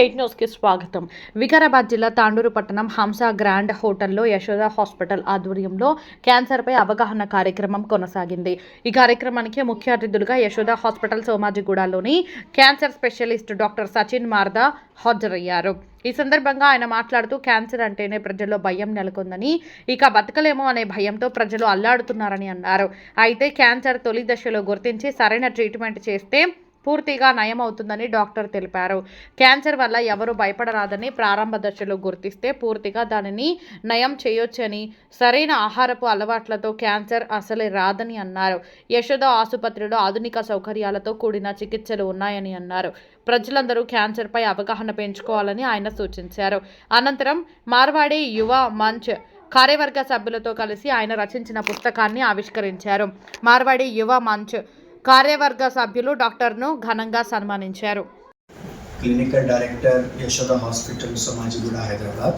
V8 న్యూస్కి స్వాగతం. వికారాబాద్ జిల్లా తాండూరు పట్టణం హంస గ్రాండ్ హోటల్లో యశోద హాస్పిటల్ ఆధ్వర్యంలో క్యాన్సర్పై అవగాహన కార్యక్రమం కొనసాగింది. ఈ కార్యక్రమానికి ముఖ్య అతిథులుగా యశోద హాస్పిటల్ సోమాజిగూడలోని cancer specialist doctor Sachin Marda హాజరయ్యారు. ఈ సందర్భంగా ఆయన మాట్లాడుతూ క్యాన్సర్ అంటేనే ప్రజల్లో భయం నెలకొందని, ఇక బతకలేమో అనే భయంతో ప్రజలు అల్లాడుతున్నారని అన్నారు. అయితే క్యాన్సర్ తొలి దశలో గుర్తించి సరైన ట్రీట్మెంట్ చేస్తే పూర్తిగా నయమవుతుందని డాక్టర్ తెలిపారు. క్యాన్సర్ వల్ల ఎవరు భయపడరాదని, ప్రారంభ దశలో గుర్తిస్తే పూర్తిగా దానిని నయం చేయొచ్చని, సరైన ఆహారపు అలవాట్లతో క్యాన్సర్ అసలే రాదని అన్నారు. యశోద ఆసుపత్రిలో ఆధునిక సౌకర్యాలతో కూడిన చికిత్సలు ఉన్నాయని అన్నారు. ప్రజలందరూ క్యాన్సర్పై అవగాహన పెంచుకోవాలని ఆయన సూచించారు. అనంతరం మార్వాడి యువ మంచ్ కార్యవర్గ సభ్యులతో కలిసి ఆయన రచించిన పుస్తకాన్ని ఆవిష్కరించారు. మార్వాడి యువ మంచ్ కార్యవర్గ సభ్యులు డాక్టర్ను ఘనంగా సన్మానించారు. Clinical director Yashoda hospital Somajiguda Hyderabad,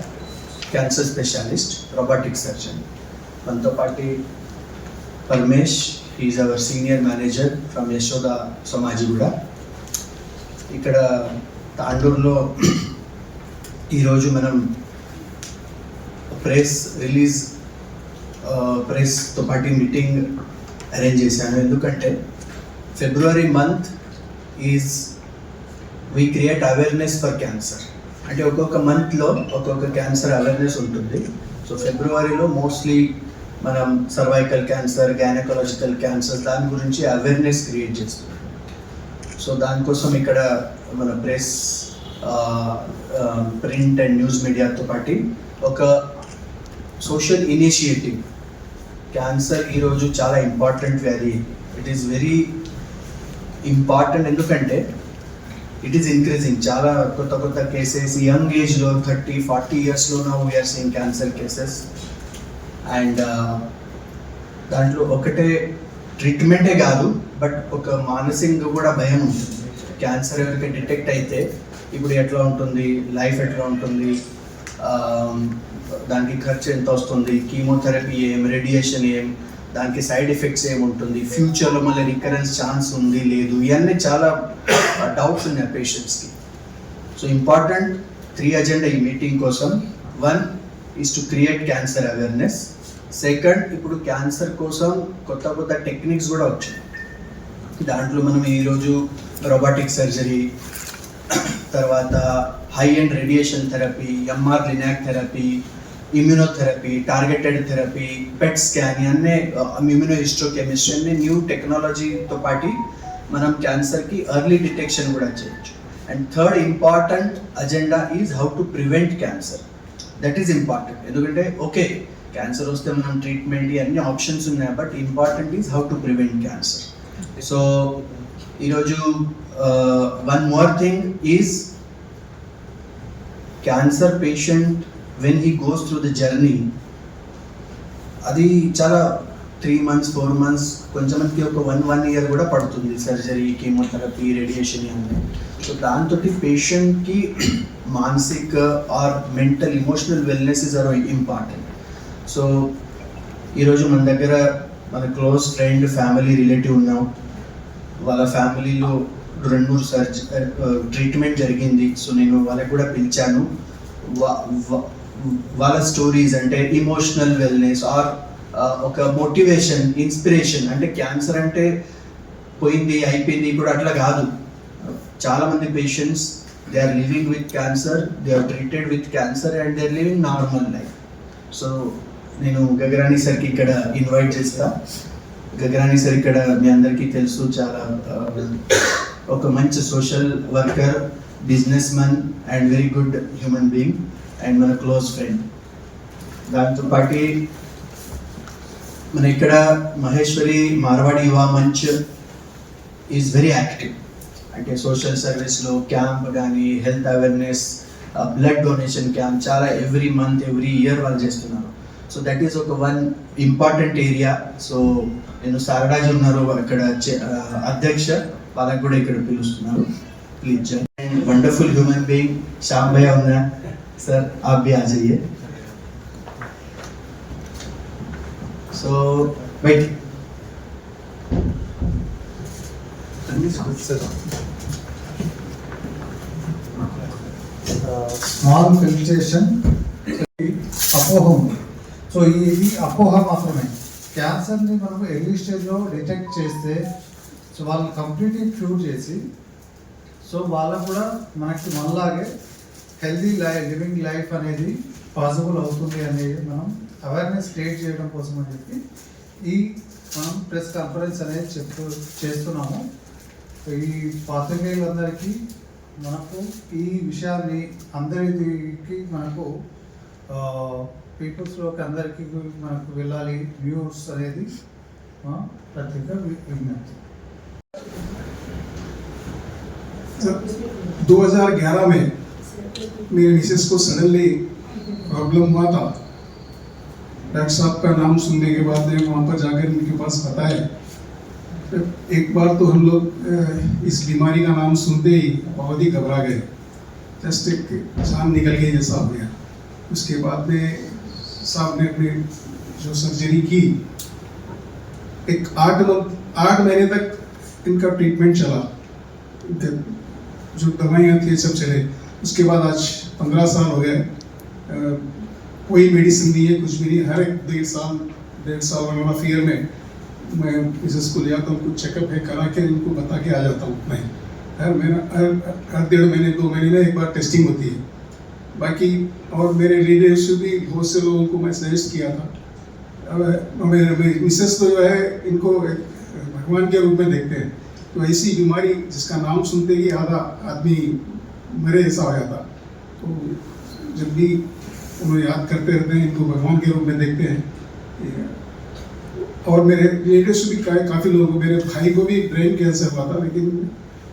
cancer specialist, robotic surgeon. మనతో పాటు Paramesh, is our senior manager from Yashoda Somajiguda. ఇక్కడ తాండూరులో ఈరోజు మనం ప్రెస్తో పాటు మీటింగ్ అరేంజ్ చేశాను. ఎందుకంటే February month we create awareness for cancer. అంటే ఒక్కొక్క మంత్లో ఒక్కొక్క క్యాన్సర్ అవేర్నెస్ ఉంటుంది. సో ఫిబ్రవరిలో మోస్ట్లీ మనం సర్వైకల్ క్యాన్సర్, గైనకాలజికల్ క్యాన్సర్ దాని గురించి అవేర్నెస్ క్రియేట్ చేస్తున్నాం. సో దానికోసం ఇక్కడ మన ప్రింట్ అండ్ న్యూస్ మీడియాతో పాటు ఒక సోషల్ ఇనిషియేటివ్. క్యాన్సర్ ఈరోజు చాలా ఇంపార్టెంట్ వ్యాధి. ఇట్ ఈస్ వెరీ ఇంపార్టెంట్ ఎందుకంటే ఇట్ ఈస్ ఇంక్రీజింగ్. చాలా కొత్త కేసెస్ యంగ్ ఏజ్లో 30-40 ఇయర్స్లో now we are seeing cancer cases. And దాంట్లో ఒకటే ట్రీట్మెంటే కాదు, బట్ ఒక మానసికంగా కూడా భయం ఉంటుంది. క్యాన్సర్ ఎవరికి డిటెక్ట్ అయితే ఇప్పుడు ఎట్లా ఉంటుంది, లైఫ్ ఎట్లా ఉంటుంది, దానికి ఖర్చు ఎంత వస్తుంది, కీమోథెరపీ ఏం, రేడియేషన్ ఏం, దానికి సైడ్ ఎఫెక్ట్స్ ఏముంటుంది, ఫ్యూచర్లో మళ్ళీ రికరెన్స్ ఛాన్స్ ఉంది లేదు, ఇవన్నీ చాలా డౌట్స్ ఉన్నాయి పేషెంట్స్కి. సో ఇంపార్టెంట్ 3 అజెండా ఈ మీటింగ్ కోసం. 1 is to create cancer awareness. 2 ఇప్పుడు క్యాన్సర్ కోసం కొత్త టెక్నిక్స్ కూడా వచ్చాయి. దాంట్లో మనం ఈరోజు రోబోటిక్ సర్జరీ, తర్వాత high end radiation therapy, MR linac therapy, immunotherapy, targeted therapy, PET scan, అన్నీ ఇమ్యూనో హిస్టోకెమిస్ట్రీ అన్ని న్యూ టెక్నాలజీతో పాటు మనం క్యాన్సర్కి ఎర్లీ డిటెక్షన్ కూడా చేయొచ్చు. And 3rd important agenda is how to prevent cancer. That is important. ఎందుకంటే ఓకే క్యాన్సర్ వస్తే మనం ట్రీట్మెంట్ అన్ని ఆప్షన్స్ ఉన్నాయి, but important is how to prevent cancer. So ఈరోజు one more thing is cancer patient when he goes through the journey, అది చాలా 3 months 4 months, కొంచెంమందికి ఒక 1 year కూడా పడుతుంది సర్జరీ, కీమోథెరపీ, రేడియేషన్ అన్నీ. సో దాంతో పేషెంట్కి మానసిక or mental emotional wellness is are important. So ఈరోజు మన దగ్గర మన క్లోజ్ ఫ్రెండ్, ఫ్యామిలీ రిలేటివ్ ఉన్నాం. వాళ్ళ ఫ్యామిలీలో 2-3 ట్రీట్మెంట్ జరిగింది. సో నేను వాళ్ళకి కూడా పిలిచాను. వాళ్ళ స్టోరీస్ అంటే ఇమోషనల్ వెల్నెస్ ఆర్ ఒక మోటివేషన్, ఇన్స్పిరేషన్. అంటే క్యాన్సర్ అంటే పోయింది అయిపోయింది ఇప్పుడు అట్లా కాదు. చాలామంది patients they are living with cancer, they are treated with cancer and they are living normal life. So నేను గగరాణి సార్కి ఇక్కడ ఇన్వైట్ చేస్తా. గగరాణి సార్ ఇక్కడ మీ అందరికీ తెలుసు, చాలా ఒక మంచి social worker, business man and very good human being and మన క్లోజ్ ఫ్రెండ్. దాంతోపాటు మన ఇక్కడ మహేశ్వరి మార్వాడి యువ మంచ్ ఈజ్ వెరీ యాక్టివ్. అంటే సోషల్ సర్వీస్లో క్యాంప్ కానీ, health awareness, blood donation camp చాలా ఎవ్రీ మంత్ ఎవ్రీ ఇయర్ వాళ్ళు చేస్తున్నారు. సో దట్ ఈస్ ఒక వన్ ఇంపార్టెంట్ ఏరియా. సో నేను సారడాజ్ ఉన్నారు అక్కడ అధ్యక్ష, వాళ్ళకి కూడా ఇక్కడ పిలుస్తున్నారు. Please join. Wonderful human being Shyam భయ్య ఉన్నా सर, आप भी आ जाइए. सो वेट, స్మాల్ ఫిల్ట్రేషన్ అపోహం. సో ఇది అపోహ మాత్రమే. క్యాన్సర్ని మనకు ఎర్లీ స్టేజ్లో డిటెక్ట్ చేస్తే సో వాళ్ళని కంప్లీట్లీ క్యూర్ చేసి సో వాళ్ళకు కూడా మనకి మనలాగే హెల్దీ లివింగ్ లైఫ్ అనేది పాసిబుల్ అవుతుంది అనేది మనం అవేర్నెస్ క్రియేట్ చేయడం కోసం అని చెప్పి ఈ మనం ప్రెస్ కాన్ఫరెన్స్ అనేది చేస్తున్నాము. ఈ పాత్రికేయులందరికీ మనకు ఈ విషయాన్ని అందరికి మనకు పీపుల్స్లోకి అందరికీ మనకు వెళ్ళాలి న్యూస్ అనేది ప్రత్యేక విజ్ఞప్తి. 2011 में मेरे मिसेस को सडनली प्रॉब्लम हुआ था. डॉक्टर साहब का नाम सुनने के बाद में वहाँ पर जाकर उनके पास बताया. एक बार तो हम लोग इस बीमारी का नाम सुनते ही बहुत ही घबरा गए. जस्ट एक जान निकल गई जैसा हो गया. उसके बाद में साहब ने अपनी जो सर्जरी की, एक 8 महीने तक इनका ट्रीटमेंट चला. जो दवाइयाँ थी सब चले. उसके बाद आज 15 साल हो गए. कोई मेडिसिन नहीं है, कुछ भी नहीं. हर एक 1.5 साल वाला फियर में मैं मिसेस को ले आता हूँ, कुछ चेकअप है करा के उनको बता के आ जाता हूँ. मैं हर 1.5 महीने 2 महीने में एक बार टेस्टिंग होती है. बाकी और मेरे रिलेटिव भी बहुत से लोगों को मैं सजेस्ट किया था. मेरे मिसेस तो जो है इनको एक भगवान के रूप में देखते हैं. तो ऐसी बीमारी जिसका नाम सुनते ही आधा आदमी मरे ऐसा हो जाता. तो जब भी उन्हें याद करते रहते हैं, इनको भगवान के रूप में देखते हैं. और मेरे रिलेटिव्स भी काफ़ी लोगों को, मेरे भाई को भी ब्रेन कैंसर हुआ था, लेकिन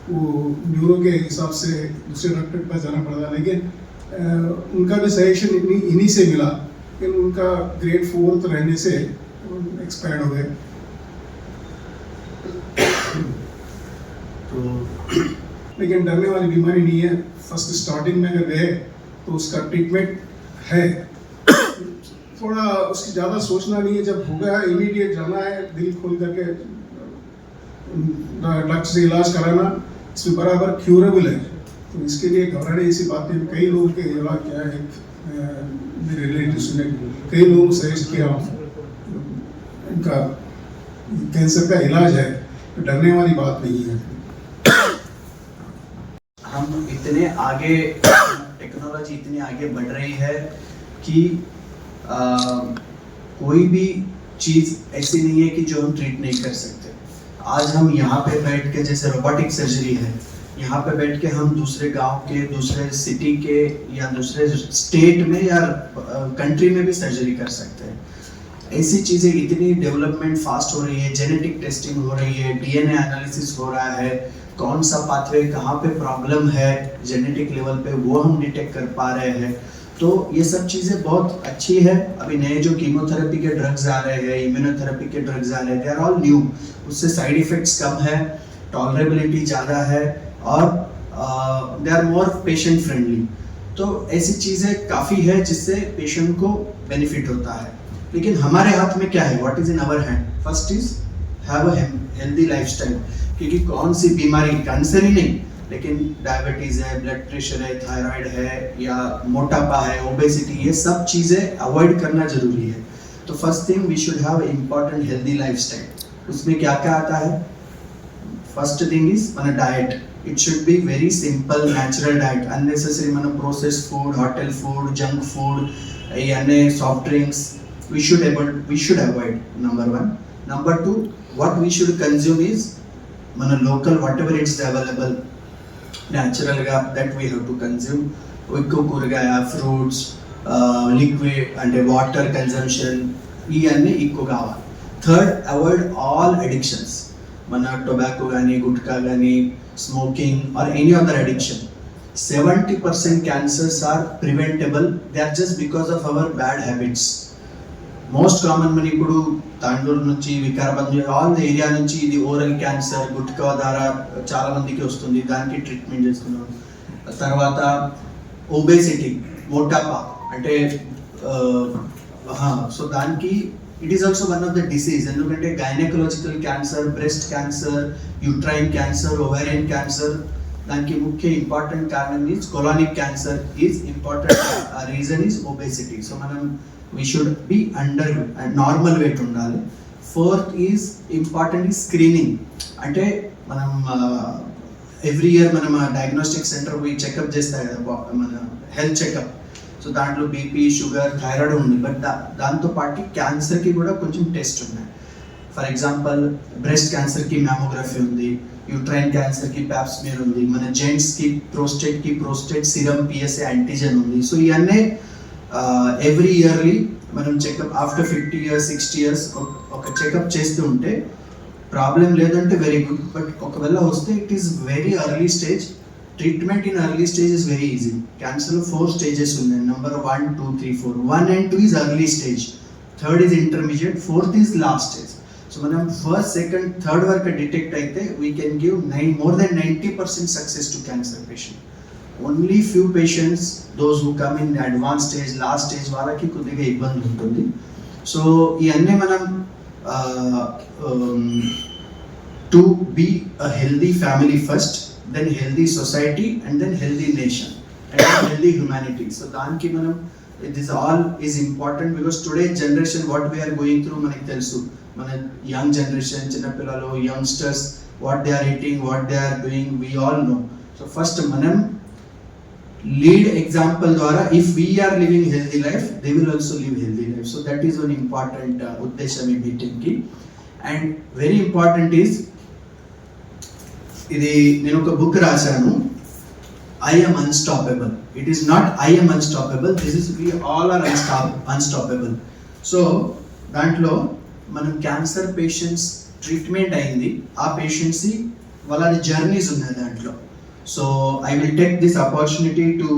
वो न्यूरो के हिसाब से दूसरे डॉक्टर के पास जाना पड़ा था. लेकिन उनका भी सजेशन इन्हीं से मिला. लेकिन उनका ग्रेड 4 रहने से एक्सपायर्ड हो गए. तो लेकिन डरने वाली बीमारी नहीं है. फर्स्ट स्टार्टिंग में अगर गए तो उसका ट्रीटमेंट है. थोड़ा उसकी ज़्यादा सोचना नहीं है. जब हो गया इमीडिएट जाना है, दिल खोल करके डॉक्टर से इलाज कराना. इसमें बराबर क्यूरेबल है. तो इसके लिए घबराने ऐसी बात नहीं. कई लोगों के इलाज क्या है, मेरे रिलेटिव्स ने कई लोगों को सजेस्ट किया, इनका कैंसर का इलाज है. तो डरने वाली बात नहीं है. हम इतने आगे, टेक्नोलॉजी इतनी आगे बढ़ रही है कि कोई भी चीज़ ऐसी नहीं है कि जो हम ट्रीट नहीं कर सकते. आज हम यहाँ पे बैठ के, जैसे रोबोटिक सर्जरी है, यहाँ पे बैठ के हम दूसरे गांव के, दूसरे सिटी के या दूसरे स्टेट में या कंट्री में भी सर्जरी कर सकते हैं. ऐसी चीज़ें इतनी डेवलपमेंट फास्ट हो रही है. जेनेटिक टेस्टिंग हो रही है, डीएनए एनालिसिस हो रहा है, कौन सा पाथवे कहाँ पे प्रॉब्लम है जेनेटिक लेवल पे वो हम डिटेक्ट कर पा रहे हैं. तो ये सब चीज़ें बहुत अच्छी है. अभी नए जो कीमोथेरेपी के ड्रग्स आ रहे हैं, इम्यूनोथेरेपी के ड्रग्स आ रहे हैं, दे आर ऑल न्यू. उससे साइड इफेक्ट्स कम है, टॉलरेबिलिटी ज़्यादा है और they are more patient friendly. तो ऐसी चीज़ें काफ़ी है जिससे पेशेंट को बेनिफिट होता है. लेकिन हमारे हाथ में क्या है, what is in our hand? First is have a healthy lifestyle. क्योंकि कौन सी बीमारी, कैंसर ही नहीं, लेकिन डायबिटीज है, ब्लड प्रेशर है, थायराइड है या मोटापा है, ओबेसिटी, ये सब चीज़ें अवॉइड करना जरूरी है. तो first thing we should have important healthy lifestyle. उसमें क्या क्या आता है? First thing is um diet. It should be very simple natural diet. Unnecessary um processed food, hotel food, junk food, यानी soft drinks we should avoid. Number 1. Number 2, what we should consume is mana local, whatever it's available natural ga, that we have to consume. Ekku kuragaya, fruits, liquid and water consumption ee anni ekku kavali. Third, avoid all addictions. Mana tobacco gani, gutka gani, smoking or any other addiction. 70% cancers are preventable. They are just because of our bad habits. Most common మన ఇప్పుడు తాండూరు నుంచి, Vikarabad, all the area నుంచి ఇది oral cancer, gutka ద్వారా చాలా మందికి వస్తుంది. దానికి ట్రీట్మెంట్ చేస్తున్నాం. తర్వాత ఒబేసిటీ, మోటాపా అంటే సో దానికి it is also one of the disease. ఎందుకంటే gynaecological cancer, breast cancer, uterine cancer, ovarian cancer, దానికి ముఖ్య ఇంపార్టెంట్ కారణం is colonic cancer is important reason is obesity. So మనం we should be under normal weight ఉండాలి. Fourth is important is screening. అంటే మనం every year మనం diagnostic centre పోయి checkup చేస్తాయి కదా, మన హెల్త్ చెకప్. సో దాంట్లో బీపీ, షుగర్, థైరాయిడ్ ఉంది. బట్ దాంతోపాటు క్యాన్సర్కి కూడా కొంచెం టెస్ట్ ఉన్నాయి. ఫర్ ఎగ్జాంపుల్ బ్రెస్ట్ క్యాన్సర్కి మ్యామోగ్రఫీ ఉంది, యూట్రైన్ క్యాన్సర్కి ప్యాప్స్మియర్ ఉంది, మన జెంట్స్కి ప్రోస్టేట్ సిరమ్ పిఎస్ఏ యాంటీజెన్ ఉంది. సో ఇవన్నీ ఎవ్రీ ఇయర్లీ మనం చెకప్ ఆఫ్టర్ 50 years 60 years ఒక చెకప్ చేస్తూ ఉంటే ప్రాబ్లం లేదంటే వెరీ గుడ్. బట్ ఒకవేళ వస్తే it is very early stage. Treatment in early stage is very easy. క్యాన్సర్లో 4 stages ఉన్నాయి. Number 1, 2, 3, 4. 1 and 2 is early stage, 3rd is intermediate, 4th is last stage. So మనం 1st, 2nd, 3rd వరకు detect అయితే we can give more than 90% success to cancer patient. Only few patients those who come in advance stage, last stage వాళ్ళకి కొద్దిగా ఇబ్బంది ఉంటుంది. So ఇవన్నీ మనం to be a healthy family first, then healthy society, and then healthy nation, and healthy humanity. So దానికి మనం this all is important because today generation what we are going through మనకి తెలుసు. మన యంగ్ జనరేషన్, చిన్నపిల్లలు, youngsters, what they are eating, what they are doing, we all know. So first మనం lead example ద్వారా if we are living healthy life, they will also live healthy life. So that is one important ఉద్దేశం ఈ మీటింగ్కి. And very important is, ఇది నేను ఒక book రాశాను, I am unstoppable. It is not I am unstoppable, this is we all are unstoppable. So దాంట్లో మనం cancer patients treatment అయింది, ఆ పేషెంట్స్ వాళ్ళ జర్నీస్ ఉన్నాయి దాంట్లో. So I will take this opportunity to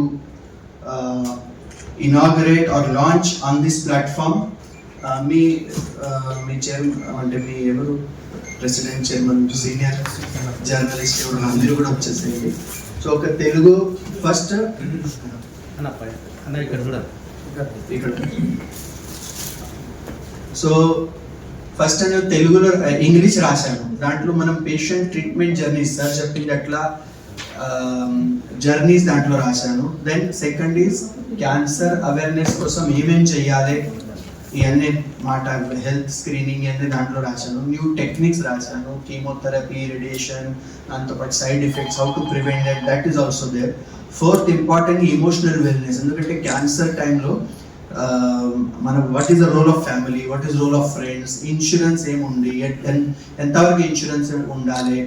inaugurate or launch on this platform. మీ chairman అంటే మీ ఎవరు ప్రెసిడెంట్, చైర్మన్, సీనియర్ జర్నలిస్ట్ ఎవరు అందరూ కూడా వచ్చేసేయండి. సో ఒక తెలుగు ఫస్ట్ ఇక్కడ. సో ఫస్ట్ నేను తెలుగులో ఇంగ్లీష్ రాశాను. దాంట్లో మనం పేషెంట్ ట్రీట్మెంట్ జర్నీస్, సార్ చెప్పింది అట్లా జర్నీస్ దాంట్లో రాశాను. Then second is cancer awareness కోసం ఏమేం చెయ్యాలి ఇవన్నీ మాట, హెల్త్ స్క్రీనింగ్ ఇవన్నీ దాంట్లో రాశాను. న్యూ టెక్నిక్స్ రాశాను, కీమోథెరపీ, రేడియేషన్, దాంతోపాటు side effects, how to prevent that is also there. Fourth important emotional wellness. ఎందుకంటే క్యాన్సర్ టైంలో మన what is the role of family, what is role of friends, insurance ఏముంది, ఎంతవరకు ఇన్సూరెన్స్ ఉండాలి,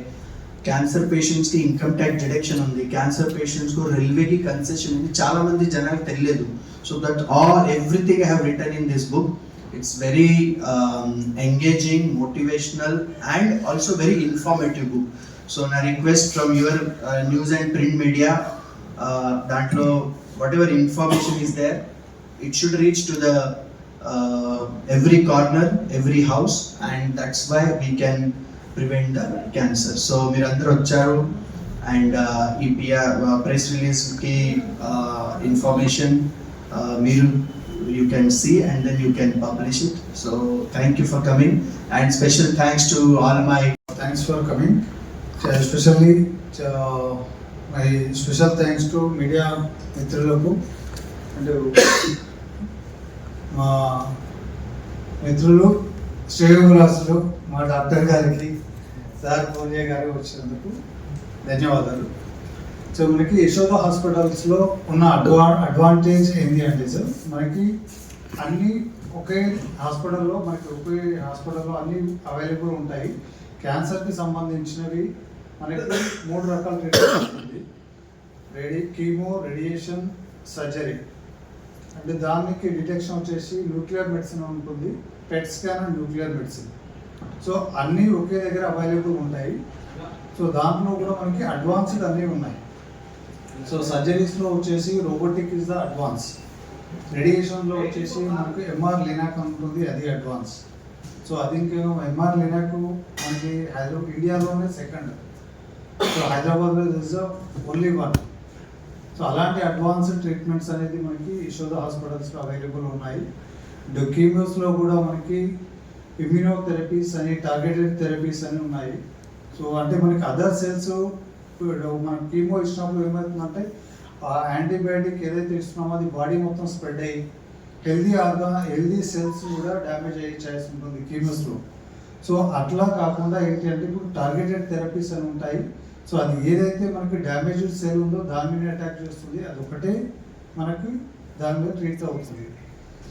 cancer పేషెంట్స్కి income tax deduction ఉంది, cancer పేషెంట్స్కు రైల్వేకి కన్సెషన్ ఉంది, చాలా మంది జనాలకు తెలియదు. So that everything I have written in this book, it's very engaging, motivational, and also very informative book. So na request from your news and print media, dantlo whatever information is there, it should reach to the every corner, every house, and that's why we can prevent the cancer. So meer andaru vacharu, and ee press release ki information you can see and then you can publish it. So thank you for coming, and special thanks to all my Thanks for coming. Especially my special thanks to media మిత్రులకు, అంటే మా మిత్రులు, శ్రేయోభిలాషులు, మా doctor గారికి, sir పూర్య గారికి వచ్చినందుకు ధన్యవాదాలు. సో మనకి యశోద హాస్పిటల్స్లో ఉన్న అడ్వాంటేజ్ ఏంటి అంటే సార్, మనకి అన్నీ ఒకే హాస్పిటల్లో అన్నీ అవైలబుల్ ఉంటాయి. క్యాన్సర్కి సంబంధించినవి మనకి 3 రకాల ట్రీట్మెంట్ ఉంది. Chemo, radiation, surgery. అంటే దానికి డిటెక్షన్ వచ్చేసి న్యూక్లియర్ మెడిసిన్ ఉంటుంది, PET scan and nuclear medicine. So అన్నీ ఒకే దగ్గర అవైలబుల్ ఉంటాయి. సో దాంట్లో కూడా మనకి అడ్వాన్స్డ్ అన్నీ ఉన్నాయి. సో సర్జరీస్లో వచ్చేసి రోబోటిక్ ఇస్ ద అడ్వాన్స్. రేడియేషన్లో వచ్చేసి మనకు ఎంఆర్ లినాక్ ఉంటుంది, అది అడ్వాన్స్. సో అది ఇంకేమో ఎంఆర్ లినాక్ మనకి ఇండియాలోనే సెకండ్. సో హైదరాబాద్లో is the only one. So అలాంటి అడ్వాన్స్డ్ ట్రీట్మెంట్స్ అనేది మనకి యశోద హాస్పిటల్స్లో అవైలబుల్ ఉన్నాయి. కీమోస్లో కూడా మనకి ఇమ్యూనోథెరపీస్ అని, టార్గెటెడ్ థెరపీస్ అని ఉన్నాయి. సో అంటే మనకి అదర్ సెల్స్ ఇప్పుడు మనం కీమో ఇచ్చినప్పుడు ఏమవుతుందంటే ఆ యాంటీబయాటిక్ ఏదైతే ఇస్తున్నామో అది బాడీ మొత్తం స్ప్రెడ్ అయ్యి హెల్దీ సెల్స్ కూడా డ్యామేజ్ అయ్యే ఛాన్స్ ఉంటుంది కీమోస్లో. సో అట్లా కాకుండా ఏంటి అంటే ఇప్పుడు టార్గెటెడ్ థెరపీస్ అని ఉంటాయి. సో అది ఏదైతే మనకి డ్యామేజ్డ్ సెల్ ఉందో దాని మీద అటాక్ చేస్తుంది, అది ఒకటే మనకి దాని మీద ట్రీట్ అవుతుంది.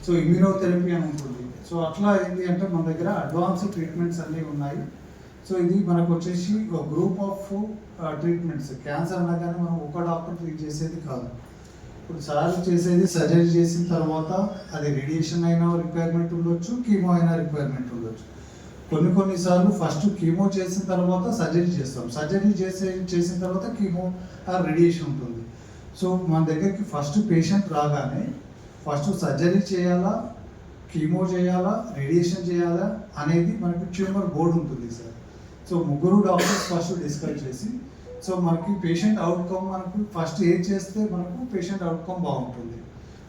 సో ఇమ్యూనోథెరపీ అని ఉంటుంది. సో అట్లా ఏంటి అంటే మన దగ్గర అడ్వాన్స్ ట్రీట్మెంట్స్ అన్నీ ఉన్నాయి. సో ఇది మనకు వచ్చేసి ఒక గ్రూప్ ఆఫ్ ట్రీట్మెంట్స్. క్యాన్సర్ అనగానే మనం ఒక డాక్టర్ ట్రీట్ చేసేది కాదు. ఇప్పుడు సార్ చేసేది సర్జరీ చేసిన తర్వాత అది రేడియేషన్ అయినా రిక్వైర్మెంట్ ఉండొచ్చు, కీమో అయినా రిక్వైర్మెంట్ ఉండొచ్చు. కొన్నిసార్లు ఫస్ట్ కీమో చేసిన తర్వాత సర్జరీ చేస్తాం, సర్జరీ చేసిన తర్వాత కీమో రేడియేషన్ ఉంటుంది. సో మన దగ్గరికి ఫస్ట్ పేషెంట్ రాగానే ఫస్ట్ సర్జరీ చేయాలా, కీమో చేయాలా, రేడియేషన్ చేయాలా అనేది మనకి ట్యూమర్ బోర్డు ఉంటుంది సార్. సో ముగ్గురు డాక్టర్స్ ఫస్ట్ డిస్కస్ చేసి సో మనకి పేషెంట్ అవుట్కమ్ మనకు ఫస్ట్ ఏం చేస్తే మనకు పేషెంట్ అవుట్కమ్ బాగుంటుంది.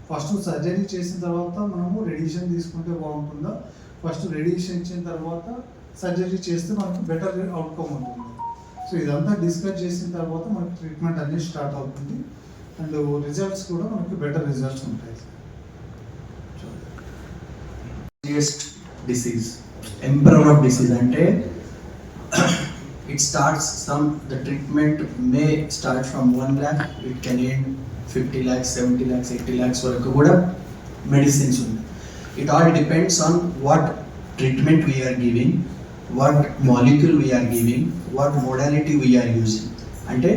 ఫస్ట్ సర్జరీ చేసిన తర్వాత మనము రేడియేషన్ తీసుకుంటే బాగుంటుందా, ఫస్ట్ రేడియేషన్ ఇచ్చిన తర్వాత సర్జరీ చేస్తే మనకు బెటర్ అవుట్కమ్ ఉంటుంది. సో ఇదంతా డిస్కస్ చేసిన తర్వాత మనకి ట్రీట్మెంట్ అనేది స్టార్ట్ అవుతుంది అండ్ రిజల్ట్స్ కూడా మనకి బెటర్ రిజల్ట్స్ ఉంటాయి. డిసీజ్ ఎంపరర్ ఆఫ్ డిసీజ్ అంటే it starts the treatment may start from 1 lakh, it can end 50 lakhs, 70 lakhs, 80 lakhs వరకు కూడా మెడిసిన్స్ ఉంది. It all depends on what treatment we are giving, what molecule we are giving, what modality we are using. అంటే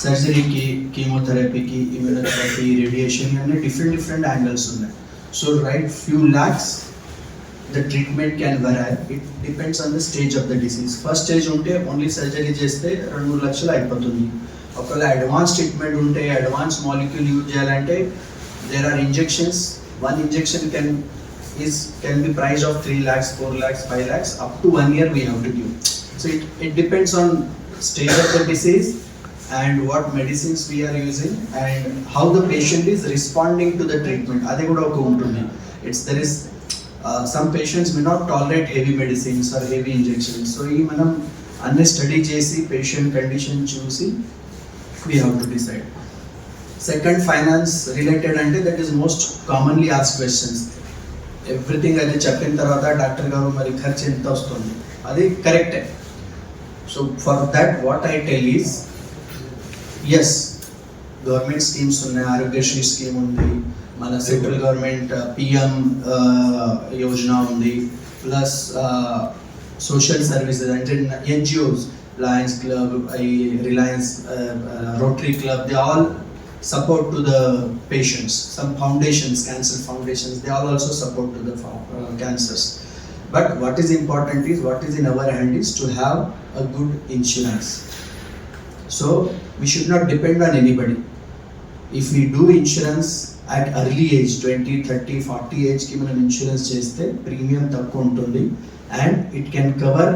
సర్జరీకి, కీమోథెరపీకి, immunotherapy, radiation అనే different angles ఉన్నాయి. So right few lakhs the treatment can vary. It depends on the stage of the disease. First stage ఉంటే only surgery చేస్తే 2-3 లక్షలు అయిపోతుంది. ఒకవేళ advance treatment ఉంటే అడ్వాన్స్ మాలిక్యూల్ యూజ్ చేయాలంటే there are injections. One injection can be price of 3 lakhs, 4 lakhs, 5 lakhs up to 1 year we have to give. So it depends on stage of the disease and what medicines we are using and how the patient is responding to the treatment. అది కూడా ఒక ఉంటుంది. There is some patients may not tolerate heavy medicines or heavy injections. So ఈ మనం అన్ని study చేసి patient condition చూసి we have to decide. Second, finance related అంటే that is most commonly asked questions. Everything అది చెప్పిన తర్వాత డాక్టర్ గారు మరి ఖర్చు ఎంత వస్తుంది, అది కరెక్టే. So for that what I tell is yes, government schemes ఉన్నాయి, ఆరోగ్యశ్రీ స్కీమ్ ఉంది, మన సెంట్రల్ గవర్నమెంట్ పిఎం యోజన ఉంది, ప్లస్ సోషల్ సర్వీసెస్ అంటే NGOs, Lions club, Reliance, rotary club, they all support to the patients. Some foundations, cancer foundations, they all also support to the cancers. But what is important is, what is in our hand is to have a good insurance. So we should not depend on anybody. If we do insurance at early age, 20, 30, 40 age ki manam insurance cheste premium takku untundi and it can cover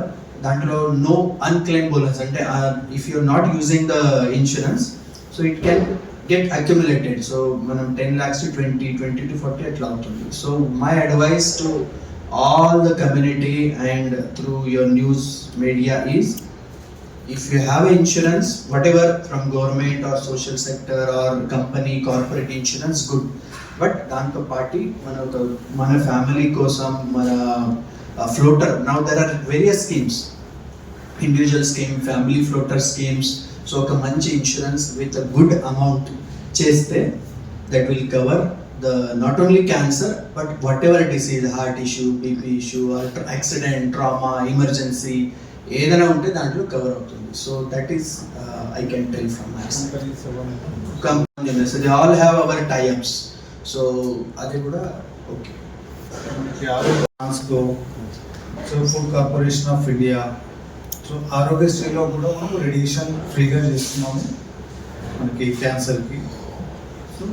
dantlo no unclaimed bonus ante if you are not using the insurance, so it can get accumulated. So manam 10 lakhs to 20, 20 to 40 atla avutundi. So my advice to all the community and through your news media is, if you have insurance, whatever from government or social sector or company, corporate insurance, good. But danto party mana family kosam mana floater, now there are various schemes, individual scheme, family floater schemes. So oka manchi insurance with a good amount cheste, that will cover the not only cancer but whatever disease, heart issue, BP issue or accident, trauma, emergency, ఏదైనా ఉంటే దాంట్లో cover అవుతుంది. So that is I can tell from my company. So they all have our tie-ups. So అది కూడా okay. Transco, so food corporation of India, so ఆరోగ్యశ్రీలో కూడా మనం radiation ఫ్రీగా చేస్తున్నాము మనకి క్యాన్సర్కి. సో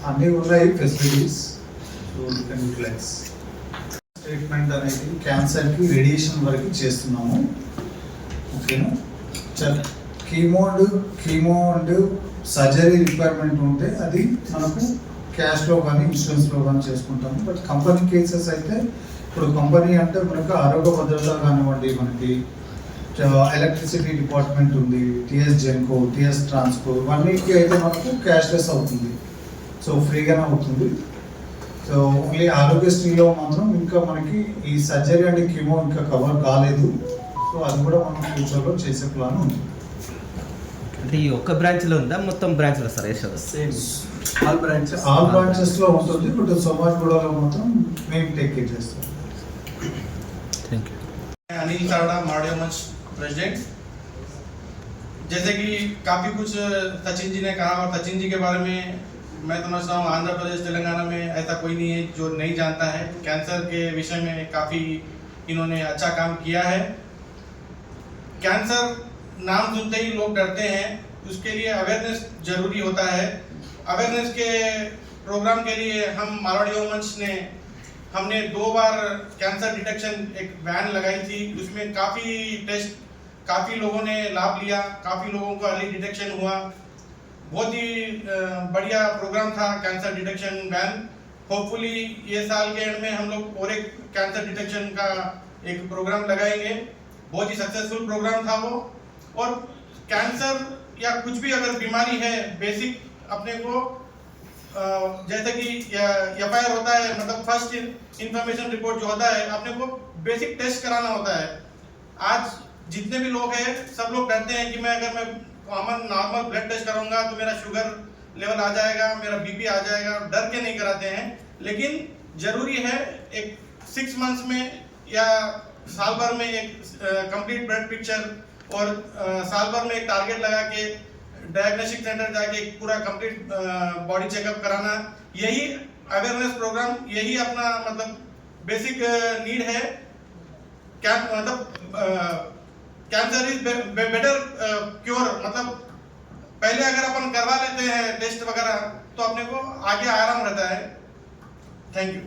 అన్నీ ఉన్నాయి facilities, so you can utilize. Treatment అనేది క్యాన్సర్కి రేడియేషన్ వరకు చేస్తున్నాము. ఓకేనా, కీమో అండ్ సర్జరీ రిక్వైర్మెంట్ ఉంటే అది మనకు క్యాష్లో కానీ ఇన్సూరెన్స్లో కానీ చేసుకుంటాము. బట్ కంపెనీ కేసెస్ అయితే, ఇప్పుడు కంపెనీ అంటే మనకు ఆరోగ్య భద్రత కానివ్వండి, మనకి ఎలక్ట్రిసిటీ డిపార్ట్మెంట్ ఉంది, టిఎస్ జెన్కో, టిఎస్ ట్రాన్స్కో, ఇవన్నిటికీ అయితే మనకు క్యాష్లెస్ అవుతుంది. సో ఫ్రీగానే అవుతుంది. సో ఓన్లీ ఆరోగ్యశ్రీలో మాత్రం ఇంకా మనకి ఈ సర్జరీ అండ్ కీమో ఇంకా కవర్ కాలేదు. సో అది కూడా మనం ఫ్యూచర్లో చేసే ప్లాన్ ఉంది. అంటే ఈ ఒక్క బ్రాంచ్లో ఉందా మొత్తం బ్రాంచ్లో sir Yashoda? All branches all బ్రాంచెస్లో ఉంటుంది, బట్ సోమాజిగూడలో మాత్రం మేము టేక్ కేర్ చేస్తాం. Thank you. अनिल सारड़ा माडियो मंच प्रेसिडेंट। जैसे कि काफ़ी कुछ सचिन जी ने कहा और सचिन जी के बारे में मैं समझता हूँ आंध्र प्रदेश तेलंगाना में ऐसा कोई नहीं है जो नहीं जानता है। कैंसर के विषय में काफ़ी इन्होंने अच्छा काम किया है। कैंसर नाम सुनते ही लोग डरते हैं, उसके लिए अवेयरनेस जरूरी होता है। अवेयरनेस के प्रोग्राम के लिए हम मारवाड़ी मंच ने हमने 2 बार कैंसर डिटेक्शन एक वैन लगाई थी, उसमें काफ़ी टेस्ट, काफ़ी लोगों ने लाभ लिया, काफ़ी लोगों को अर्ली डिटेक्शन हुआ। बहुत ही बढ़िया प्रोग्राम था कैंसर डिटेक्शन वैन। होपफुली ये साल के एंड में हम लोग और एक कैंसर डिटेक्शन का एक प्रोग्राम लगाएंगे। बहुत ही सक्सेसफुल प्रोग्राम था वो। और कैंसर या कुछ भी अगर बीमारी है, बेसिक अपने को जैसे कि एफआईआर होता है, मतलब फर्स्ट इंफॉर्मेशन रिपोर्ट जो होता है, अपने को बेसिक टेस्ट कराना होता है। आज जितने भी लोग हैं सब लोग डरते हैं कि अगर मैं कॉमन नॉर्मल ब्लड टेस्ट कराऊंगा तो मेरा शुगर लेवल आ जाएगा, मेरा बीपी आ जाएगा, डर के नहीं कराते हैं। लेकिन जरूरी है एक 6 मंथ्स में या साल भर में एक कंप्लीट ब्लड पिक्चर और साल भर में एक टारगेट लगा के डायग्नोस्टिक सेंटर जाके पूरा कंप्लीट बॉडी चेकअप कराना, यही अवेयरनेस प्रोग्राम, यही अपना मतलब बेसिक नीड है। क्या मतलब कैंसर इज बेटर क्योर, मतलब पहले अगर अपन करवा लेते हैं टेस्ट वगैरह तो अपने को आगे आराम रहता है। Thank you.